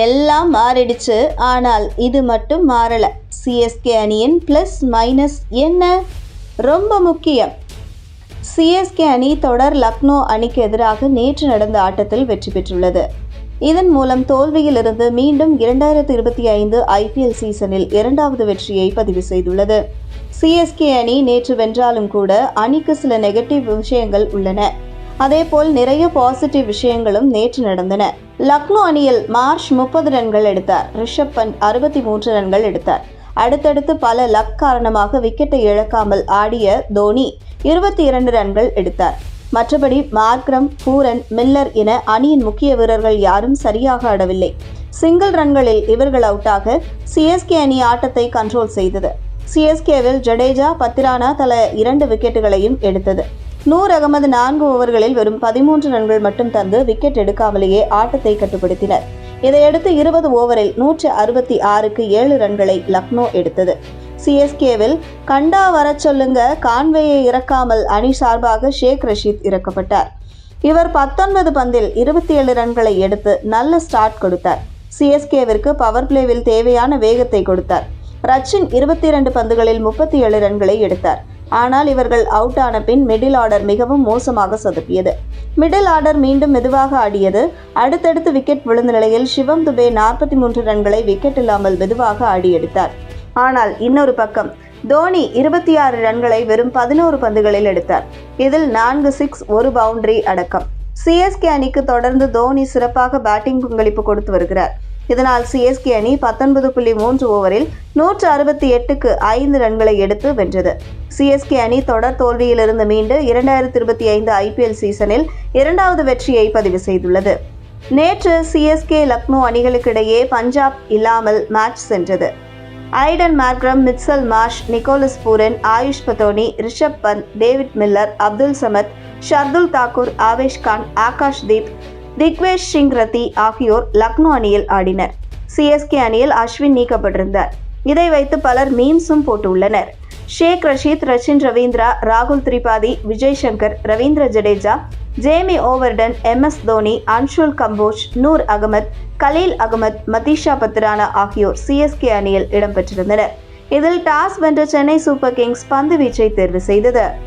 எல்லாம் மாறிடுச்சு. ஆனால் இது மட்டும் மாறல. சிஎஸ்கே அணியின் பிளஸ் மைனஸ் என்ன? ரொம்ப முக்கியம். சிஎஸ்கே அணி தொடர் லக்னோ அணிக்கு எதிராக நேற்று நடந்த ஆட்டத்தில் வெற்றி பெற்றுள்ளது. இதன் மூலம் தோல்வியிலிருந்து மீண்டும் 2025 ஐபிஎல் சீசனில் இரண்டாவது வெற்றியை பதிவு செய்துள்ளது. சிஎஸ்கே அணி நேற்று வென்றாலும் கூட அணிக்கு சில நெகட்டிவ் விஷயங்கள் உள்ளன. அதேபோல் நிறைய பாசிட்டிவ் விஷயங்களும் நேற்று நடந்தன. லக்னோ அணியில் மார்ஷ் 30 ரன்கள் எடுத்தார். ரிஷப் பண்ட் 63 ரன்கள் எடுத்தார். அடுத்தடுத்து பல லக் காரணமாக விக்கெட்டை இழக்காமல் ஆடிய தோனி 22 ரன்கள் எடுத்தார். மற்றபடி மார்க்ரம், பூரன், மில்லர் என அணியின் முக்கிய வீரர்கள் யாரும் சரியாக ஆடவில்லை. சிங்கிள் ரன்களில் இவர்கள் அவுட்டாக சிஎஸ்கே அணி ஆட்டத்தை கண்ட்ரோல் செய்தது. சிஎஸ்கேவில் ஜடேஜா, பத்திரானா தலா 2 விக்கெட்டுகளையும் எடுத்தது. நூர் அகமது 4 ஓவர்களில் வெறும் 13 ரன்கள் மட்டும் தந்து விக்கெட் எடுக்காமலேயே ஆட்டத்தை கட்டுப்படுத்தினர். இதையடுத்து 20 ஓவரில் 166க்கு 7 ரன்களை லக்னோ எடுத்தது. சிஎஸ்கேவில் கண்டா வர சொல்லுங்க, கான்வேயை இறக்காமல் அணி சார்பாக ஷேக் ரஷீத் இறக்கப்பட்டார். இவர் 19 பந்தில் 27 ரன்களை எடுத்து நல்ல ஸ்டார்ட் கொடுத்தார். சிஎஸ்கேவிற்கு பவர் பிளேவில் தேவையான வேகத்தை கொடுத்தார். ரச்சின் 22 பந்துகளில் 37 ரன்களை எடுத்தார். ஆனால் இவர்கள் அவுட் ஆன பின் மிடில் ஆர்டர் மிகவும் மோசமாக சொதப்பியது. மிடில் ஆர்டர் மீண்டும் மெதுவாக ஆடியது. அடுத்தடுத்து விக்கெட் விழுந்த நிலையில் சிவம் துபே 43 ரன்களை விக்கெட் இல்லாமல் மெதுவாக ஆடி எடுத்தார். ஆனால் இன்னொரு பக்கம் தோனி 26 ரன்களை வெறும் 11 பந்துகளில் எடுத்தார். இதில் 4 சிக்ஸ், 1 பவுண்டரி அடக்கம். சிஎஸ்கே அணிக்கு தொடர்ந்து தோனி சிறப்பாக பேட்டிங் பங்களிப்பு கொடுத்து வருகிறார். இதனால் சிஎஸ்கே அணி 19.3 ஓவரில் 168க்கு 5 ரன்களை எடுத்து வென்றது. சிஎஸ்கே அணி தொடர் தோல்வியிலிருந்து மீண்டு 2025 ஐபிஎல் சீசனில் இரண்டாவது வெற்றியை பதிவு செய்துள்ளது. நேற்று சிஎஸ்கே லக்னோ அணிகளுக்கிடையே பஞ்சாப் இல்லாமல் மேட்ச் சென்றது. Aiden Markram, Mitchell Marsh, Nicholas Pooran, Ayush Badoni, Rishabh Pant, David Miller, Abdul Samad, Shardul Thakur, Avesh Khan, Akash Deep, Digvesh Singh Rathi ஆகியோர் லக்னோ அணியில் ஆடினர். சிஎஸ்கே அணியில் அஸ்வின் நீக்கப்பட்டிருந்தார். இதை வைத்து பலர் மீம்ஸும் போட்டுள்ளனர். ஷேக் ரஷீத், ரச்சின் ரவீந்திரா, ராகுல் Tripathi, Vijay Shankar, Ravindra Jadeja, Jamie Overton, MS Dhoni, Anshul Kamboj, Noor Ahmad, Khaleel Ahmed, Matheesha Pathirana ஆகியோர் சிஎஸ்கே அணியில் இடம்பெற்றிருந்தனர். இதில் டாஸ் வென்ற சென்னை சூப்பர் கிங்ஸ் பந்து வீச்சை தேர்வு செய்தது.